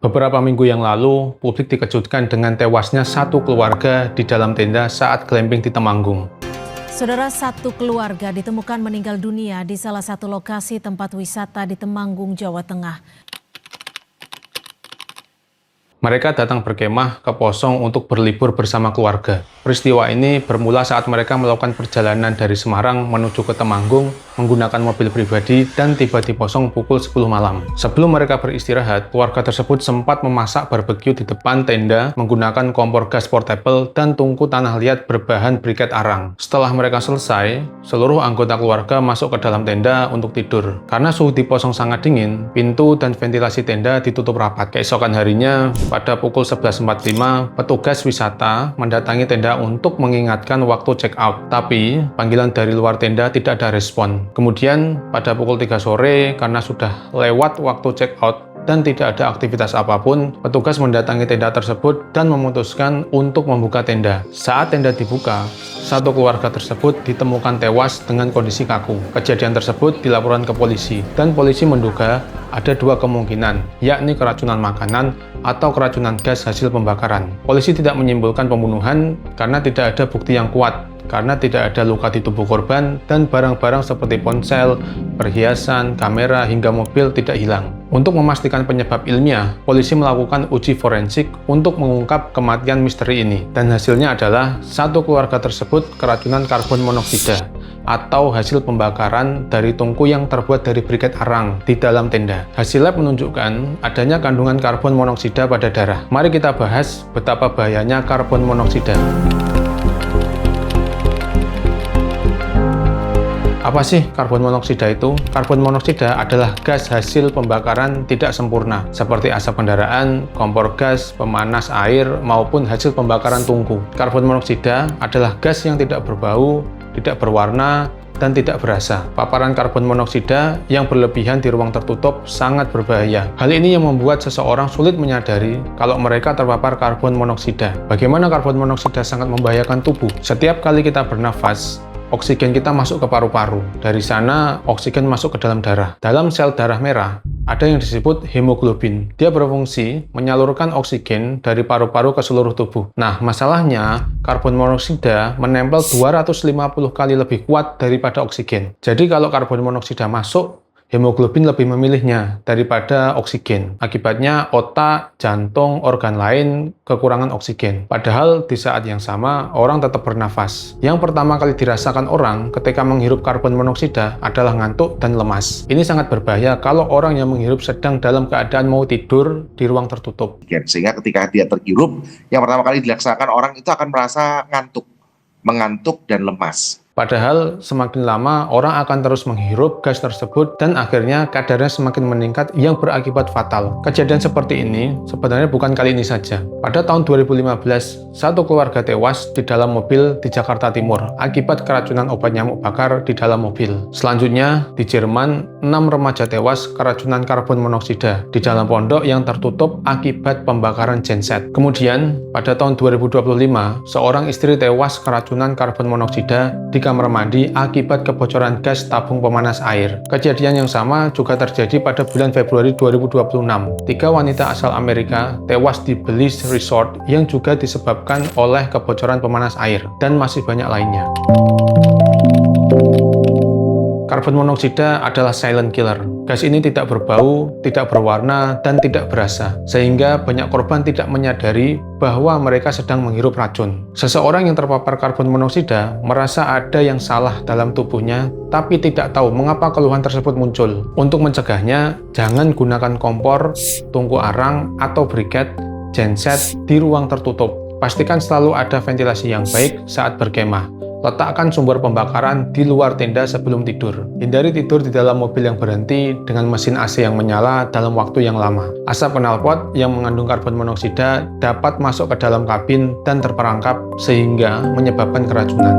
Beberapa minggu yang lalu, publik dikejutkan dengan tewasnya satu keluarga di dalam tenda saat glamping di Temanggung. Saudara, satu keluarga ditemukan meninggal dunia di salah satu lokasi tempat wisata di Temanggung, Jawa Tengah. Mereka datang berkemah ke Posong untuk berlibur bersama keluarga. Peristiwa ini bermula saat mereka melakukan perjalanan dari Semarang menuju ke Temanggung menggunakan mobil pribadi dan tiba di Posong pukul 10 malam. Sebelum mereka beristirahat, keluarga tersebut sempat memasak barbeque di depan tenda menggunakan kompor gas portable dan tungku tanah liat berbahan briket arang. Setelah mereka selesai, seluruh anggota keluarga masuk ke dalam tenda untuk tidur. Karena suhu di Posong sangat dingin, pintu dan ventilasi tenda ditutup rapat. Keesokan harinya, pada pukul 11.45, petugas wisata mendatangi tenda untuk mengingatkan waktu check out. Tapi, panggilan dari luar tenda tidak ada respon. Kemudian, pada pukul 3 sore, karena sudah lewat waktu check out dan tidak ada aktivitas apapun, petugas mendatangi tenda tersebut dan memutuskan untuk membuka tenda. Saat tenda dibuka, satu keluarga tersebut ditemukan tewas dengan kondisi kaku. Kejadian tersebut dilaporkan ke polisi, dan polisi menduga ada dua kemungkinan, yakni keracunan makanan atau keracunan gas hasil pembakaran. Polisi tidak menyimpulkan pembunuhan karena tidak ada bukti yang kuat, karena tidak ada luka di tubuh korban dan barang-barang seperti ponsel, perhiasan, kamera, hingga mobil tidak hilang. Untuk memastikan penyebab ilmiah, polisi melakukan uji forensik untuk mengungkap kematian misteri ini. Dan hasilnya adalah satu keluarga tersebut keracunan karbon monoksida atau hasil pembakaran dari tungku yang terbuat dari briket arang di dalam tenda. Hasil lab menunjukkan adanya kandungan karbon monoksida pada darah. Mari kita bahas betapa bahayanya karbon monoksida. Apa sih karbon monoksida itu? Karbon monoksida adalah gas hasil pembakaran tidak sempurna, seperti asap kendaraan, kompor gas, pemanas air, maupun hasil pembakaran tungku. Karbon monoksida adalah gas yang tidak berbau, tidak berwarna, dan tidak berasa. Paparan karbon monoksida yang berlebihan di ruang tertutup sangat berbahaya. Hal ini yang membuat seseorang sulit menyadari kalau mereka terpapar karbon monoksida. Bagaimana karbon monoksida sangat membahayakan tubuh? Setiap kali kita bernafas, oksigen kita masuk ke paru-paru. Dari sana, oksigen masuk ke dalam darah. Dalam sel darah merah, ada yang disebut hemoglobin. Dia berfungsi menyalurkan oksigen dari paru-paru ke seluruh tubuh. Nah, masalahnya, karbon monoksida menempel 250 kali lebih kuat daripada oksigen. Jadi kalau karbon monoksida masuk, hemoglobin lebih memilihnya daripada oksigen. Akibatnya otak, jantung, organ lain kekurangan oksigen. Padahal di saat yang sama, orang tetap bernafas. Yang pertama kali dirasakan orang ketika menghirup karbon monoksida adalah ngantuk dan lemas. Ini sangat berbahaya kalau orang yang menghirup sedang dalam keadaan mau tidur di ruang tertutup. Sehingga ketika dia terhirup, yang pertama kali dilaksanakan orang itu akan merasa mengantuk dan lemas. Padahal semakin lama orang akan terus menghirup gas tersebut dan akhirnya kadarnya semakin meningkat yang berakibat fatal. Kejadian seperti ini sebenarnya bukan kali ini saja. Pada tahun 2015, satu keluarga tewas di dalam mobil di Jakarta Timur akibat keracunan obat nyamuk bakar di dalam mobil. Selanjutnya, di Jerman, 6 remaja tewas keracunan karbon monoksida di dalam pondok yang tertutup akibat pembakaran genset. Kemudian, pada tahun 2025, seorang istri tewas keracunan karbon monoksida di kamar mandi akibat kebocoran gas tabung pemanas air. Kejadian yang sama juga terjadi pada bulan Februari 2026. 3 wanita asal Amerika tewas di Belize Resort yang juga disebabkan oleh kebocoran pemanas air, dan masih banyak lainnya. Karbon monoksida adalah silent killer. Gas ini tidak berbau, tidak berwarna, dan tidak berasa, sehingga banyak korban tidak menyadari bahwa mereka sedang menghirup racun. Seseorang yang terpapar karbon monoksida merasa ada yang salah dalam tubuhnya, tapi tidak tahu mengapa keluhan tersebut muncul. Untuk mencegahnya, jangan gunakan kompor, tungku arang, atau briket, genset di ruang tertutup. Pastikan selalu ada ventilasi yang baik saat berkemah. Letakkan sumber pembakaran di luar tenda sebelum tidur. Hindari tidur di dalam mobil yang berhenti dengan mesin AC yang menyala dalam waktu yang lama. Asap knalpot yang mengandung karbon monoksida dapat masuk ke dalam kabin dan terperangkap sehingga menyebabkan keracunan.